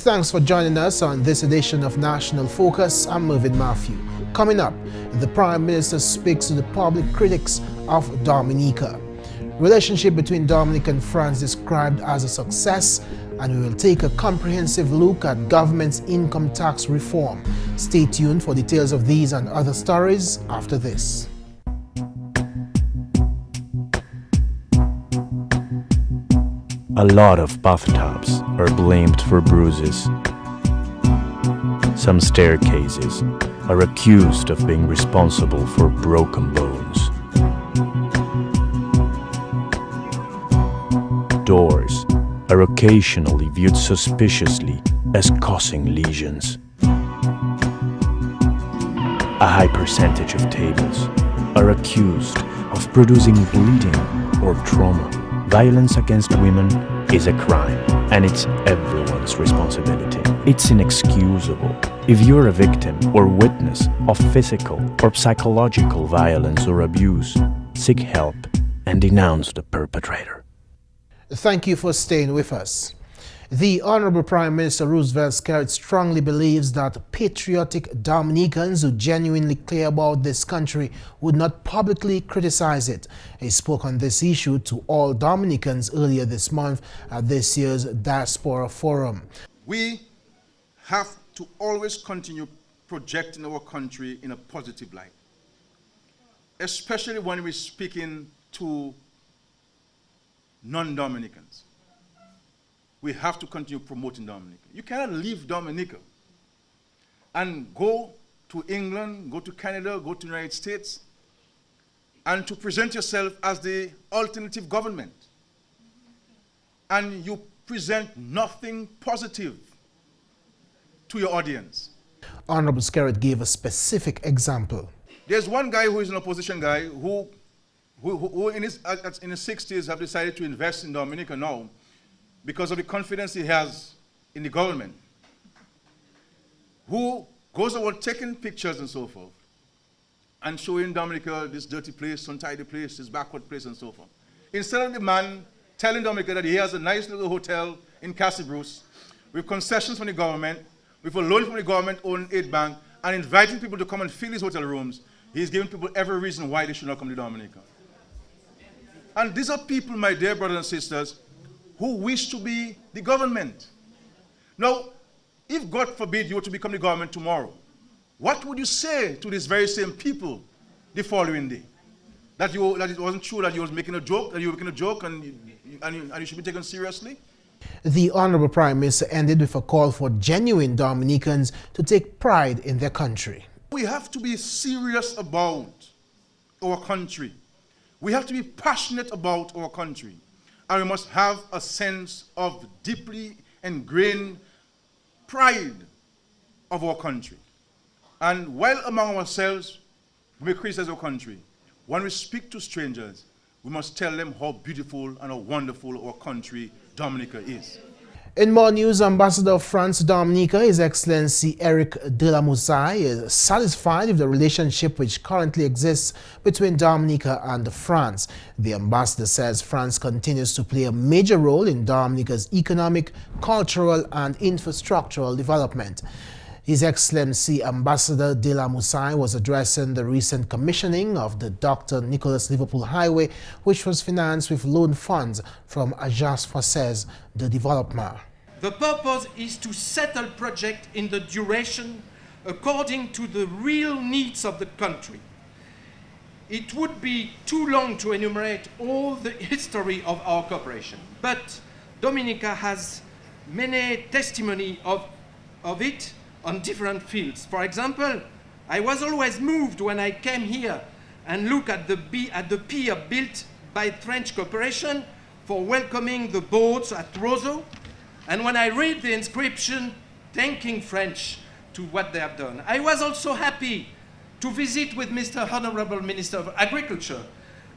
Thanks for joining us on this edition of National Focus. I'm Mervin. Coming up, the Prime Minister speaks to the public critics of Dominica. Relationship between Dominica and France described as a success, and we will take a comprehensive look at government's income tax reform. Stay tuned for details of these and other stories after this. A lot of bathtubs are blamed for bruises. Some staircases are accused of being responsible for broken bones. Doors are occasionally viewed suspiciously as causing lesions. A high percentage of tables are accused of producing bleeding or trauma. Violence against women is a crime, and it's everyone's responsibility. It's inexcusable. If you're a victim or witness of physical or psychological violence or abuse, seek help and denounce the perpetrator. Thank you for staying with us. The Honorable Prime Minister Roosevelt Skerrit strongly believes that patriotic Dominicans who genuinely care about this country would not publicly criticize it. He spoke on this issue to all Dominicans earlier this month at this year's Diaspora Forum. We have to always continue projecting our country in a positive light, especially when we're speaking to non-Dominicans. We have to continue promoting Dominica. You cannot leave Dominica and go to England, go to Canada, go to the United States, and to present yourself as the alternative government. And you present nothing positive to your audience. Honorable Skerrit gave a specific example. There's one guy who is an opposition guy who in his 60s have decided to invest in Dominica now, because of the confidence he has in the government, who goes about taking pictures and so forth, and showing Dominica this dirty place, untidy place, this backward place, and so forth. Instead of the man telling Dominica that he has a nice little hotel in Castle Bruce, with concessions from the government, with a loan from the government-owned aid bank, and inviting people to come and fill his hotel rooms, he's giving people every reason why they should not come to Dominica. And these are people, my dear brothers and sisters, who wish to be the government. Now, if God forbid you were to become the government tomorrow, what would you say to these very same people the following day? That it wasn't true, that you were making a joke, and you should be taken seriously? The Honorable Prime Minister ended with a call for genuine Dominicans to take pride in their country. We have to be serious about our country. We have to be passionate about our country. And we must have a sense of deeply ingrained pride of our country. And while among ourselves, we may criticize our country, when we speak to strangers, we must tell them how beautiful and how wonderful our country, Dominica, is. In more news, Ambassador of France to Dominica, His Excellency Eric de la Moussaille, is satisfied with the relationship which currently exists between Dominica and France. The ambassador says France continues to play a major role in Dominica's economic, cultural and infrastructural development. His Excellency Ambassador de la Moussaille was addressing the recent commissioning of the Dr. Nicholas Liverpool Highway, which was financed with loan funds from Agence Française de Développement. The purpose is to settle project in the duration according to the real needs of the country. It would be too long to enumerate all the history of our cooperation, but Dominica has many testimony of it on different fields. For example, I was always moved when I came here and looked at the pier built by French Corporation for welcoming the boats at Roseau, and when I read the inscription thanking French to what they have done. I was also happy to visit with Mr. Honorable Minister of Agriculture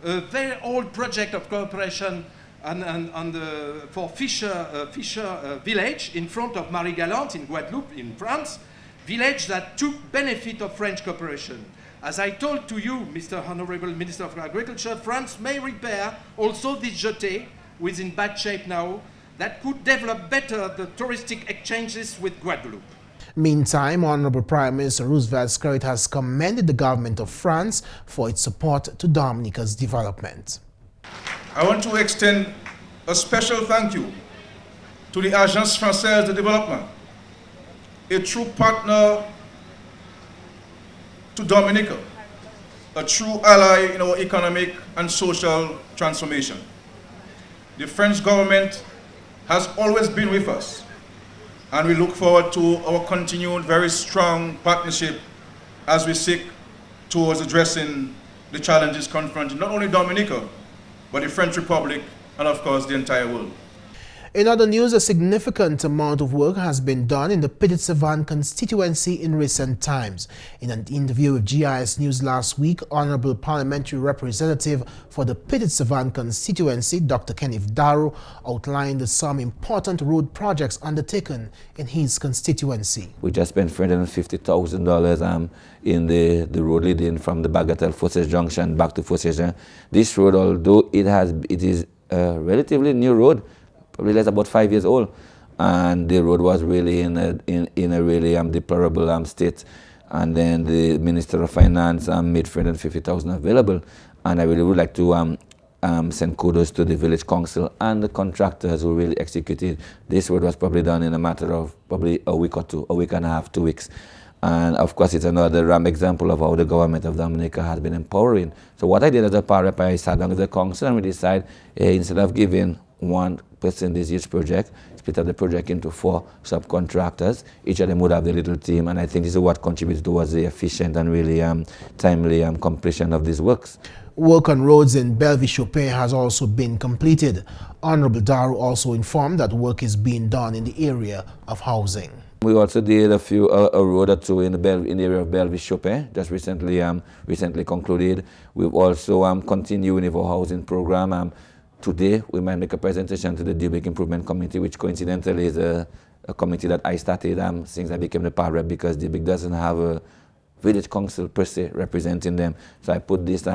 a very old project of cooperation for Fisher village in front of Marie-Galante in Guadeloupe in France, village that took benefit of French cooperation. As I told to you, Mr. Honorable Minister of Agriculture, France may repair also this jetty, which is in bad shape now, that could develop better the touristic exchanges with Guadeloupe. Meantime, Honorable Prime Minister Roosevelt Skerrit has commended the government of France for its support to Dominica's development. I want to extend a special thank you to the Agence Française de Développement, a true partner to Dominica, a true ally in our economic and social transformation. The French government has always been with us, and we look forward to our continued very strong partnership as we seek towards addressing the challenges confronting not only Dominica, but the French Republic and of course the entire world. In other news, a significant amount of work has been done in the Petite-Savane constituency in recent times. In an interview with GIS News last week, Honorable Parliamentary Representative for the Petite-Savane constituency, Dr. Kenneth Darrow, outlined some important road projects undertaken in his constituency. We just spent $350,000 in the road leading from the Bagatelle Fosses Junction back to Fosses. This road, although it is a relatively new road, probably less about 5 years old, and the road was really in a really deplorable state. And then the Minister of Finance made $350,000 available, and I really would like to send kudos to the village council and the contractors who really executed. This road was probably done in a matter of probably a week or two, a week and a half, 2 weeks. And of course, it's another example of how the government of Dominica has been empowering. So what I did as a power rep, I sat down with the council and we decided, instead of giving one person this huge project, split up the project into 4 subcontractors. Each of them would have their little team, and I think this is what contributes towards the efficient and really timely completion of these works. Work on roads in Belleville-Chopin has also been completed. Honorable Darrow also informed that work is being done in the area of housing. We also did a road or two in the area of Belleville-Chopin, just recently concluded. We've also continued with our housing program. Today, we might make a presentation to the Dubic Improvement Committee, which coincidentally is a committee that I started since I became the power rep, because Dubic doesn't have a village council per se representing them. So I put this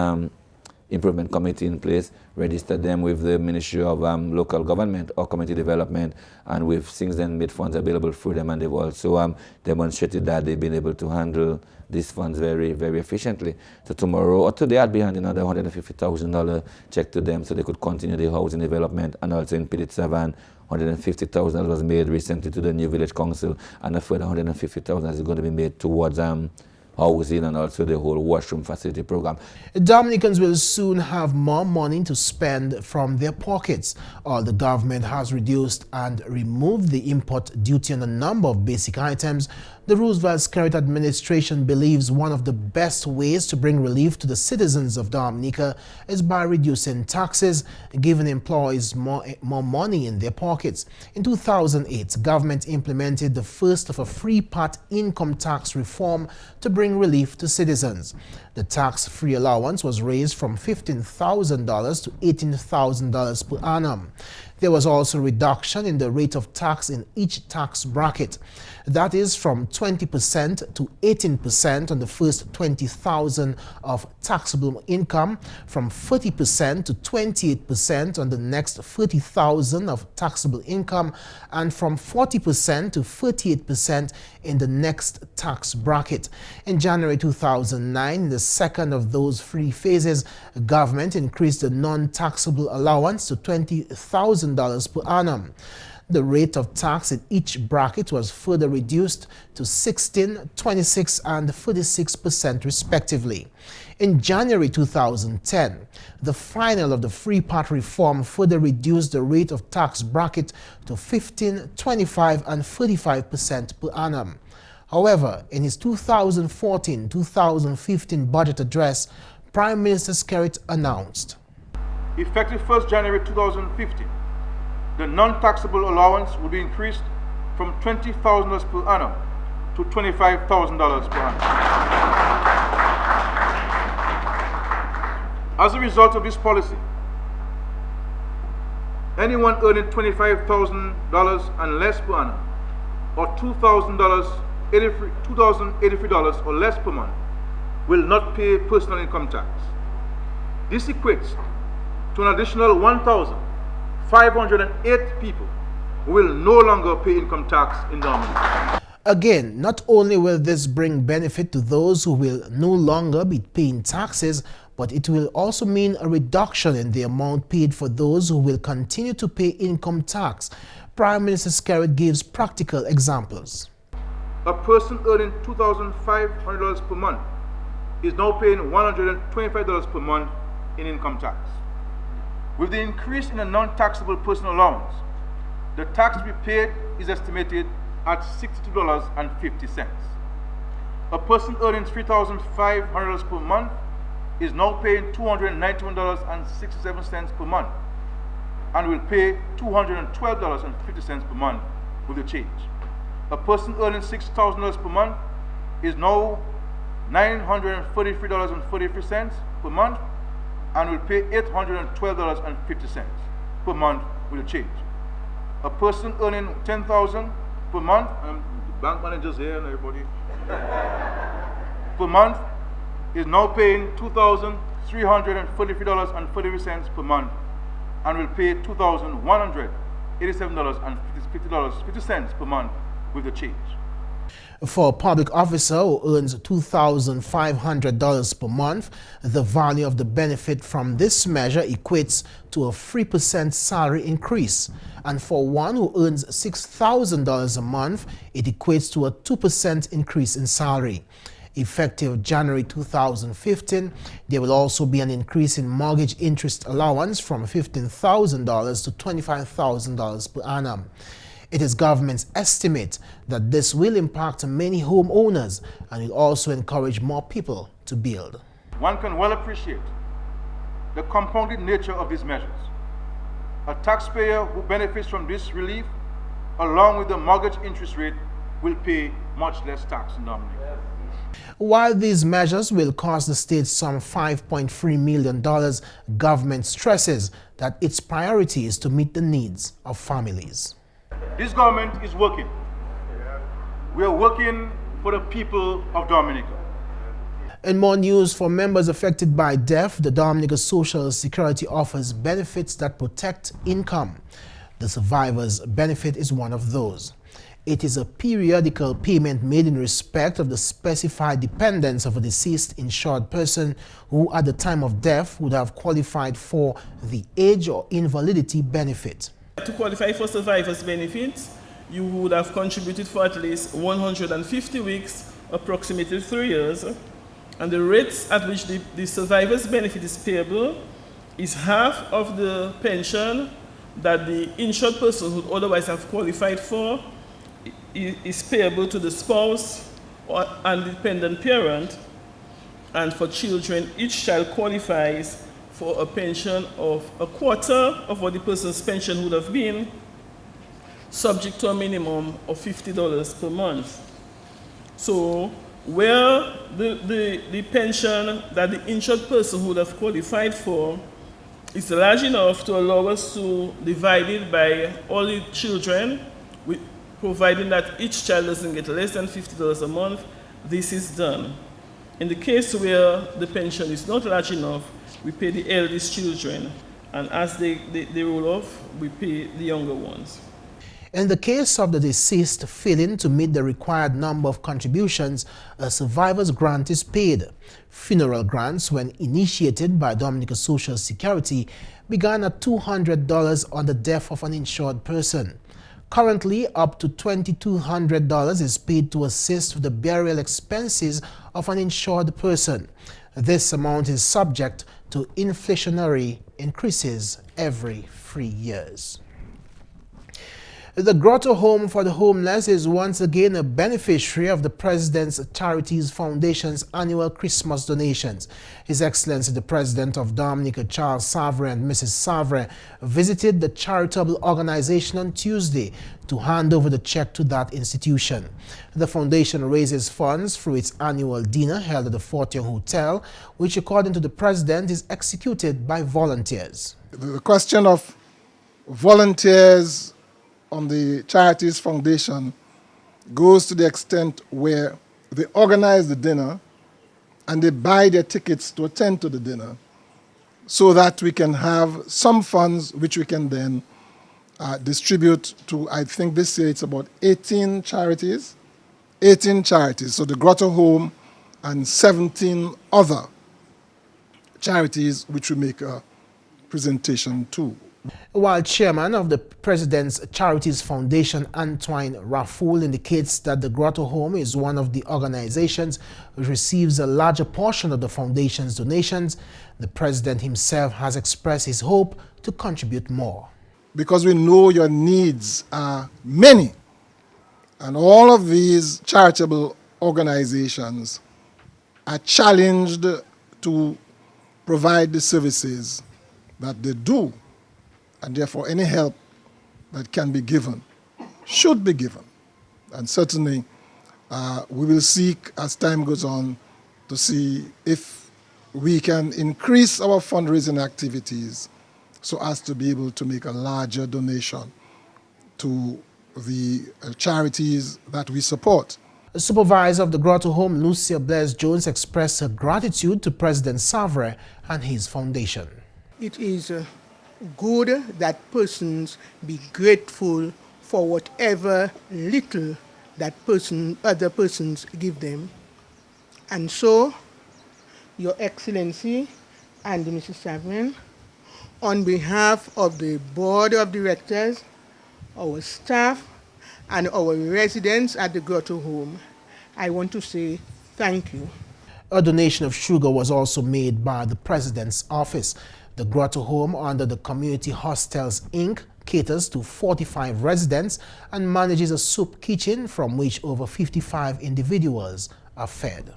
improvement committee in place, registered them with the Ministry of Local Government or Community Development, and we've since then made funds available for them, and they've also demonstrated that they've been able to handle these funds very, very efficiently. So tomorrow or today I'll be handing another $150,000 check to them so they could continue the housing development, and also in Petite-Savane, $150,000 was made recently to the new village council, and a further $150,000 is going to be made towards housing and also the whole washroom facility program. Dominicans will soon have more money to spend from their pockets. All the government has reduced and removed the import duty on a number of basic items. The Roosevelt Skerrit administration believes one of the best ways to bring relief to the citizens of Dominica is by reducing taxes, giving employees more money in their pockets. In 2008, government implemented the first of a three-part income tax reform to bring relief to citizens. The tax-free allowance was raised from $15,000 to $18,000 per annum. There was also a reduction in the rate of tax in each tax bracket. That is from 20% to 18% on the first $20,000 of taxable income, from 40% to 28% on the next $30,000 of taxable income, and from 40% to 38% in the next tax bracket. In January 2009, in the second of those 3 phases, the government increased the non-taxable allowance to $20,000 per annum. The rate of tax in each bracket was further reduced to 16%, 26%, and 46% respectively. In January 2010, the final of the three-part reform further reduced the rate of tax bracket to 15%, 25%, and 35% per annum. However, in his 2014-2015 budget address, Prime Minister Skerrit announced, effective 1st January 2015, the non-taxable allowance will be increased from $20,000 per annum to $25,000 per annum. As a result of this policy, anyone earning $25,000 and less per annum, or $2,083 or less per month, will not pay personal income tax. This equates to an additional 1,508 people will no longer pay income tax in Dominica. Again, not only will this bring benefit to those who will no longer be paying taxes, but it will also mean a reduction in the amount paid for those who will continue to pay income tax. Prime Minister Skerrit gives practical examples. A person earning $2,500 per month is now paying $125 per month in income tax. With the increase in the non-taxable personal allowance, the tax to be paid is estimated at $62.50. A person earning $3,500 per month is now paying $291.67 per month and will pay $212.50 per month with the change. A person earning $6,000 per month is now $943.43 per month and will pay $812.50 per month with a change. A person earning $10,000 per month, and the bank managers here and everybody, per month is now paying $2,343.43 per month and will pay $2,187.50 per month with the change. For a public officer who earns $2,500 per month, the value of the benefit from this measure equates to a 3% salary increase. And for one who earns $6,000 a month, it equates to a 2% increase in salary. Effective January 2015, there will also be an increase in mortgage interest allowance from $15,000 to $25,000 per annum. It is government's estimate that this will impact many homeowners and will also encourage more people to build. One can well appreciate the compounded nature of these measures. A taxpayer who benefits from this relief, along with the mortgage interest rate, will pay much less tax in Dominica. While these measures will cost the state some $5.3 million, government stresses that its priority is to meet the needs of families. This government is working. We are working for the people of Dominica. In more news, for members affected by death, the Dominica Social Security offers benefits that protect income. The survivor's benefit is one of those. It is a periodical payment made in respect of the specified dependents of a deceased insured person who at the time of death would have qualified for the age or invalidity benefit. To qualify for survivor's benefits, you would have contributed for at least 150 weeks, approximately 3 years, and the rates at which the survivor's benefit is payable is half of the pension that the insured person would otherwise have qualified for is payable to the spouse or and dependent parent, and for children, each child qualifies for a pension of a quarter of what the person's pension would have been, subject to a minimum of $50 per month. So where the pension that the insured person would have qualified for is large enough to allow us to divide it by all the children, providing that each child doesn't get less than $50 a month, this is done. In the case where the pension is not large enough, we pay the eldest children, and as they roll off, we pay the younger ones. In the case of the deceased failing to meet the required number of contributions, a survivor's grant is paid. Funeral grants, when initiated by Dominica Social Security, began at $200 on the death of an insured person. Currently, up to $2,200 is paid to assist with the burial expenses of an insured person. This amount is subject to inflationary increases every 3 years. The Grotto Home for the Homeless is once again a beneficiary of the President's Charities Foundation's annual Christmas donations. His Excellency the President of Dominica, Charles Savre, and Mrs. Savre visited the charitable organization on Tuesday to hand over the check to that institution. The foundation raises funds through its annual dinner held at the Fortune Hotel, which according to the President is executed by volunteers. The question of volunteers on the Charities Foundation goes to the extent where they organize the dinner and they buy their tickets to attend to the dinner so that we can have some funds which we can then distribute to, I think this year it's about 18 charities. 18 charities, so the Grotto Home and 17 other charities which we make a presentation to. While chairman of the President's Charities Foundation, Antoine Rafoul, indicates that the Grotto Home is one of the organizations which receives a larger portion of the foundation's donations, the president himself has expressed his hope to contribute more. Because we know your needs are many, and all of these charitable organizations are challenged to provide the services that they do, and therefore any help that can be given should be given. And certainly we will seek, as time goes on, to see if we can increase our fundraising activities so as to be able to make a larger donation to the charities that we support. The supervisor of the Grotto Home, Luce Blaise Jones, expressed her gratitude to President Savre and his foundation. It is good that persons be grateful for whatever little that other persons give them. And so, Your Excellency and Mrs. Savre, on behalf of the Board of Directors, our staff, and our residents at the Grotto Home, I want to say thank you. A donation of sugar was also made by the President's office. The Grotto Home, under the Community Hostels Inc., caters to 45 residents and manages a soup kitchen from which over 55 individuals are fed.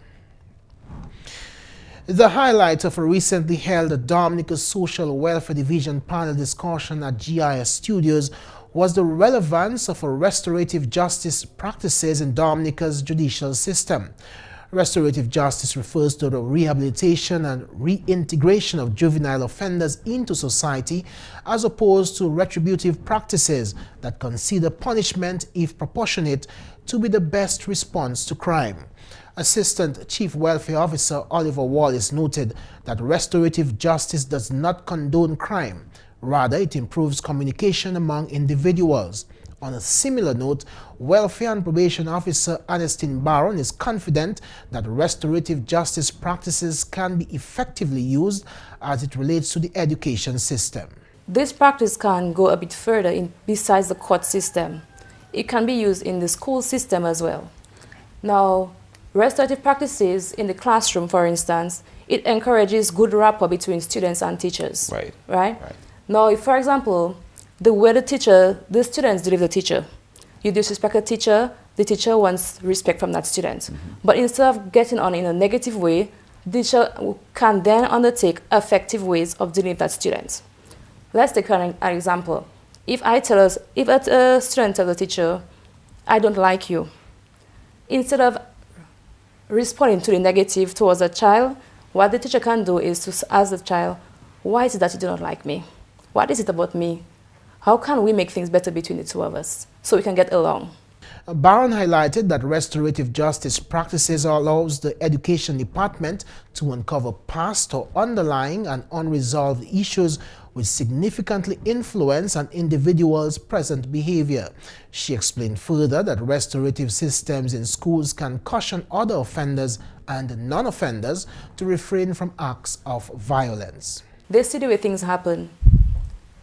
The highlight of a recently held Dominica Social Welfare Division panel discussion at GIS Studios was the relevance of restorative justice practices in Dominica's judicial system. Restorative justice refers to the rehabilitation and reintegration of juvenile offenders into society, as opposed to retributive practices that consider punishment, if proportionate, to be the best response to crime. Assistant Chief Welfare Officer Oliver Wallace noted that restorative justice does not condone crime. Rather, it improves communication among individuals. On a similar note, Welfare and Probation Officer Ernestine Barron is confident that restorative justice practices can be effectively used as it relates to the education system. This practice can go a bit further besides the court system. It can be used in the school system as well. Now, restorative practices in the classroom, for instance, it encourages good rapport between students and teachers. Right? Now, if, for example, the way the students deliver the teacher, you disrespect the teacher wants respect from that student. But instead of getting on in a negative way, the teacher can then undertake effective ways of dealing with that student. Let's take an example. If a student tells the teacher, I don't like you, instead of responding to the negative towards a child, what the teacher can do is to ask the child, why is it that you do not like me? What is it about me? How can we make things better between the two of us so we can get along? Barron highlighted that restorative justice practices allows the Education Department to uncover past or underlying and unresolved issues which significantly influence an individual's present behavior. She explained further that restorative systems in schools can caution other offenders and non-offenders to refrain from acts of violence. They see the way things happen.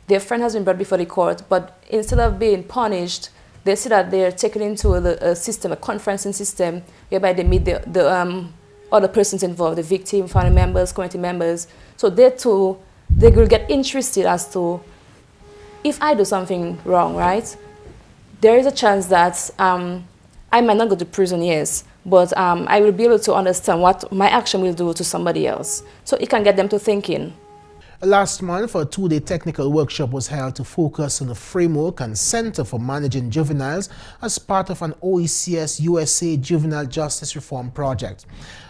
Their friend has been brought before the court, but instead of being punished, they see that they're taken into a system, a conferencing system, whereby they meet the other persons involved, the victim, family members, community members. So they will get interested as to, if I do something wrong, right, there is a chance that I might not go to prison, yes, but I will be able to understand what my action will do to somebody else. So it can get them to thinking. Last month, a two-day technical workshop was held to focus on the framework and Center for Managing Juveniles as part of an OECS USA Juvenile Justice Reform project.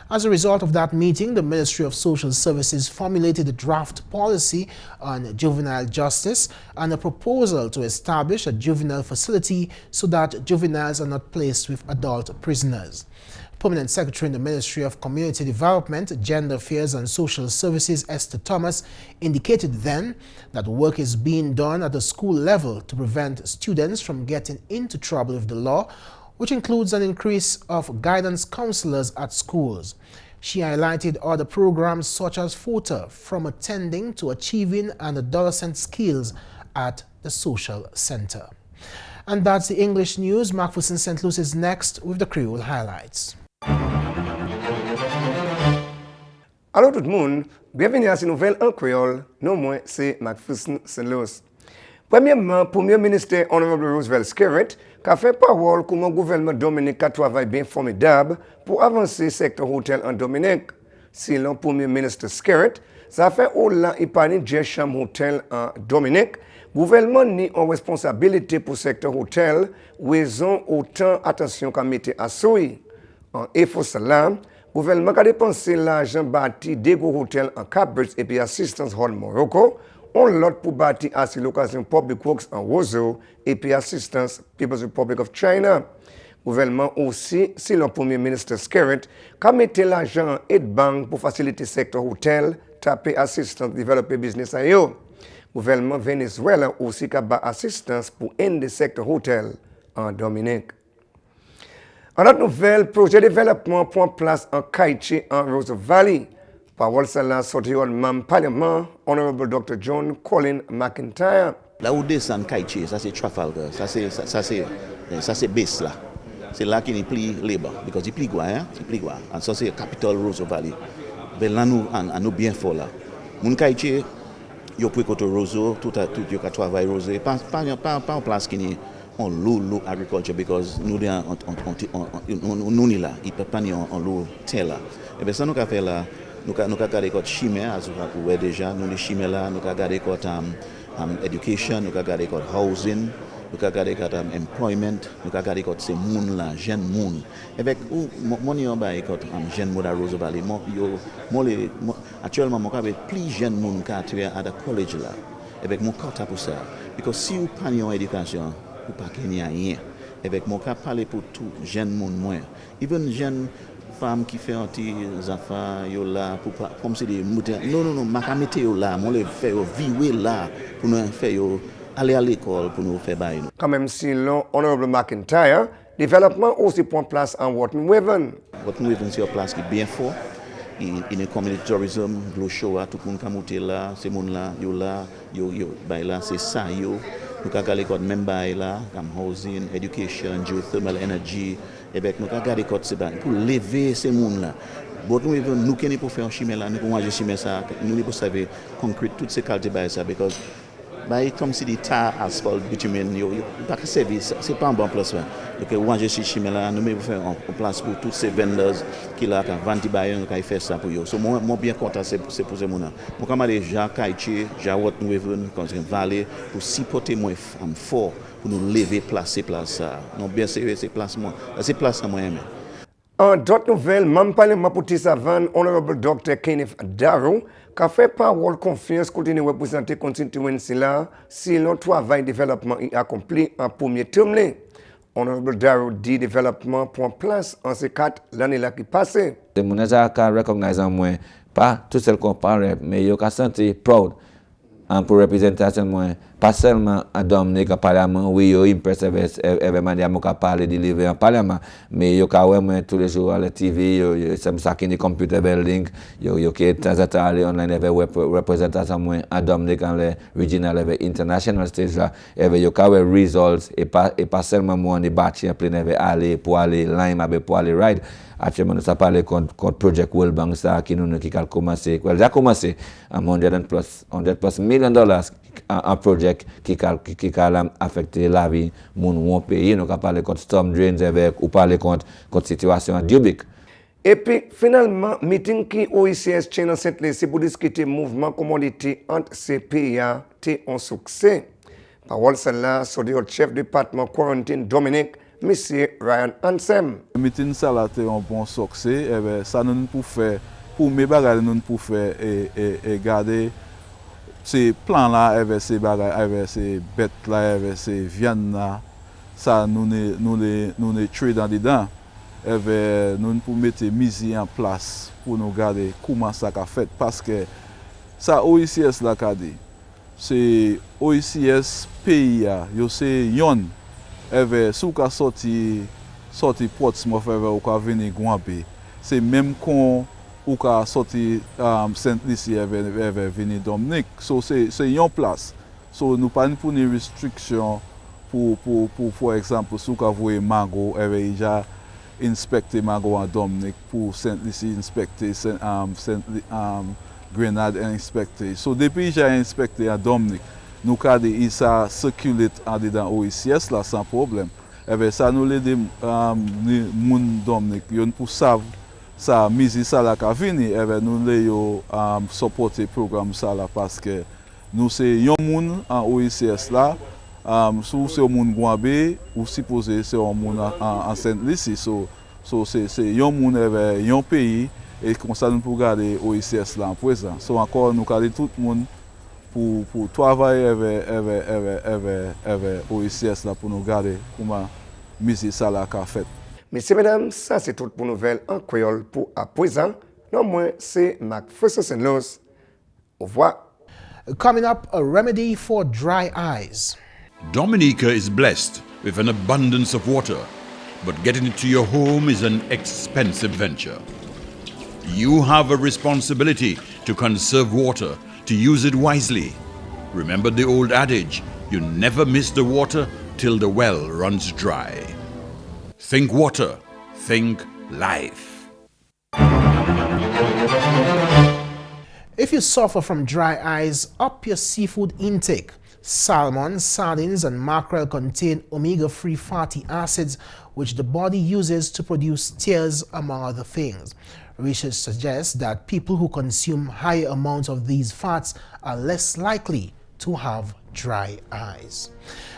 As a result of that meeting, the Ministry of Social Services formulated a draft policy on juvenile justice and a proposal to establish a juvenile facility so that juveniles are not placed with adult prisoners. Permanent Secretary in the Ministry of Community Development, Gender Affairs and Social Services, Esther Thomas, indicated then that work is being done at the school level to prevent students from getting into trouble with the law, which includes an increase of guidance counselors at schools. She highlighted other programs such as FOTA, from attending to achieving and adolescent skills at the social center. And that's the English news. McPherson St. Luce is next with the Creole highlights. Allô tout le monde, bienvenue à cette nouvelle en créole. Non, moi, c'est McPherson St. Luce. Premièrement, Premier ministre Honorable Roosevelt Skerritt a fait parole comment le gouvernement Dominica travaille bien formidable pour avancer le secteur hôtel en Dominique. Selon Premier ministre Skerritt, ça fait au là et pas ni chambre hôtel en Dominique. Le gouvernement ni en responsabilité pour le secteur hôtel, raison autant attention qu'à mettre à souille. En effet, cela, le gouvernement a dépensé l'argent bâti des gros hôtels en Cap-Breton et puis Assistance Hall Morocco. On l'autre pour bâtir à l'occasion Public Works en Roseau et puis Assistance People's Republic of China. Le gouvernement aussi, si le Premier ministre Skerritt, a mis l'argent et de banque pour faciliter le secteur hôtel, taper Assistance Developer Business à eux. Le gouvernement Venezuela aussi a bat assistance pour aider le secteur hôtel en Dominique. En autre nouvelle, projet de développement prend place en Kaichi en Rose Valley. Parole celle-là sortie au membre Parlement, Honorable Dr. John Colin McIntyre. Là où descend Kaichi, ça c'est Trafalgar, ça c'est base là. C'est là qu'il y a plus labor, parce qu'il y a plus quoi, hein? Il y a plus quoi. Et ça c'est Capital Rose Valley. Mais là nous bien fort là. Mon Kaichi, il y a plus côté Roseau, tout il y a travail Rosé, pas en place qui est en low agriculture, because nous là, il peut pas en low terre là. Et bien ça nous a fait là. Nous avons regardé le chimie, nous déjà, nous chimie là, nous avons regardé le education, nous avons regardé le housing, nous avons regardé le employment, nous avons regardé ces gens là, jeunes gens. Avec moi, je suis jeune monde à Rose Valley. Actuellement, je suis plus jeune monde qui est à la collège là. Avec mon côté pour ça. Parce que si vous n'avez pas d'éducation, vous n'avez pas rien. Avec mon cas, parler pour tout jeune monde moins. Even jeune femmes qui font des affaires là pour comme c'est des moutons. Non, ma mettre là, moi les faire vivre là pour nous faire aller à l'école pour nous faire bailler. Quand même si l'honorable McIntyre, développement aussi prend place en Wharton Waven. Wharton Waven c'est une place qui est bien fort. Il y a community tourism, le show tout le monde qui monter là, ces monde là, yo bailler là, c'est ça yo. Nous avons regardé même bailler là, comme housing, education, geothermal energy. Et bien, nous avons regardé pour lever ces gens-là. Nous qui pour faire un chimie là, nous pouvons manger chimie ça, nous pouvons savoir concrete toutes ces qualités de ça, parce que comme si des tas asphalte, bitumen, c'est pas un bon place. Donc, nous manger ces chimie là, nous pouvons faire une place pour tous ces vendors qui là, qui vendent des bails, nous pouvons faire ça pour eux. So, moi bien content, c'est pour ces gens-là. Moi, comme les gens Kaichi, Jawot, nous comme une vallée, pour supporter moins fort. Pour nous lever, placer place. Non, bien sérieux, c'est place moi. C'est place moi. En d'autres nouvelles, membre parlement pour Tissavan, Honorable Dr. Kenneth Darrow, qui a fait parole confiance continue à représenter constituency là, si le travail de développement est accompli en premier terme. Honorable Darrow dit développement prend place en ces 4 l'année là qui passe. Les gens qui reconnaissent en moi, pas tout seul qu'on parle, mais ils ont senti proud pour représentation moi. Pas seulement à Dominique au Parlement, oui, ils impressent avec manière à parler de livrer en Parlement, mais ils ont tous les jours à la TV, c'est ça qui est computer building, ils ont de temps en temps aller online avec représentation à Dominique en les regional avec international stage là, ils ont results et pas seulement moi on est bâti en plein avec aller pour aller lime avec pour aller ride. Actuellement, nous avons parlé contre Project World Bank qui a commencé, il a commencé à $100+ million un projet qui a affecté la vie de mon pays. Nous avons parlé contre storm drains avec, ou parlé contre situation à Dubic. Et puis, finalement, meeting qui OICS tient dans cette liste pour discuter mouvement commodité entre ces pays a été un succès. Parole celle-là sur le chef du département quarantine Dominique, M. Ryan Ansem. Le meeting ça a été un bon succès. Et ça nous pour faire, pour mes bagages nous pour faire et garder ces plans là avec ces bagages, avec ces bêtes là, avec ces viandes là, ça nous les tuer dans dedans. nous pour mettre mise en place pour nous garder comment ça a fait parce que ça OICS la kadi c'est OICS pays yo c'est yon sou ka sorti Portsmouth ou ka venir Guampé c'est même qu'on ou ka sorti Saint-Lucie venir Dominique so c'est yon place so nous pas pour une restriction pour exemple sou ka voyer Mago déjà inspecter Mago en Dominique pour Saint-Lucie inspecter Grenade inspecter. So depuis j'ai inspecté à Dominique, nous cadre ça circule dans OICS là sans problème. Et bien ça nous l'aide moun Dominique, yon pour savoir ça mise ça là ka vini et bien nous les supporter programme ça là parce que nous c'est yon moun en OICS là sous c'est moun Guambé ou supposé c'est un moun en Saint-Lucie so c'est yon moun yon pays et comme ça nous pour garder OICS là en présent. So encore nous garder tout le monde pour travailler avec OICS là pour nous garder comment musique ça là qu'a fait. Messieurs, mesdames, ça c'est tout pour nouvelle en créole pour à présent. Non moins c'est McPherson Luce. Au revoir. Coming up, a remedy for dry eyes. Dominica is blessed with an abundance of water, but getting it to your home is an expensive venture. You have a responsibility to conserve water, to use it wisely. Remember the old adage, you never miss the water till the well runs dry. Think water, think life. If you suffer from dry eyes, up your seafood intake. Salmon, sardines, and mackerel contain omega-3 fatty acids, which the body uses to produce tears, among other things. Research suggests that people who consume higher amounts of these fats are less likely to have dry eyes.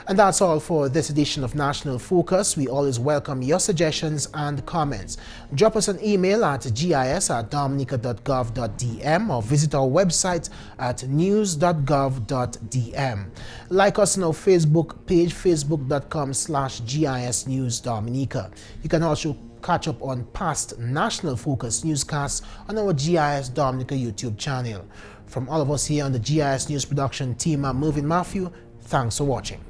And that's all for this edition of National Focus. We always welcome your suggestions and comments. Drop us an email at gis@dominica.gov.dm or visit our website at news.gov.dm. Like us on our Facebook page, facebook.com/GIS News Dominica. You can also catch up on past National Focus newscasts on our GIS Dominica YouTube channel. From all of us here on the GIS News production team, I'm Mervin. Thanks for watching.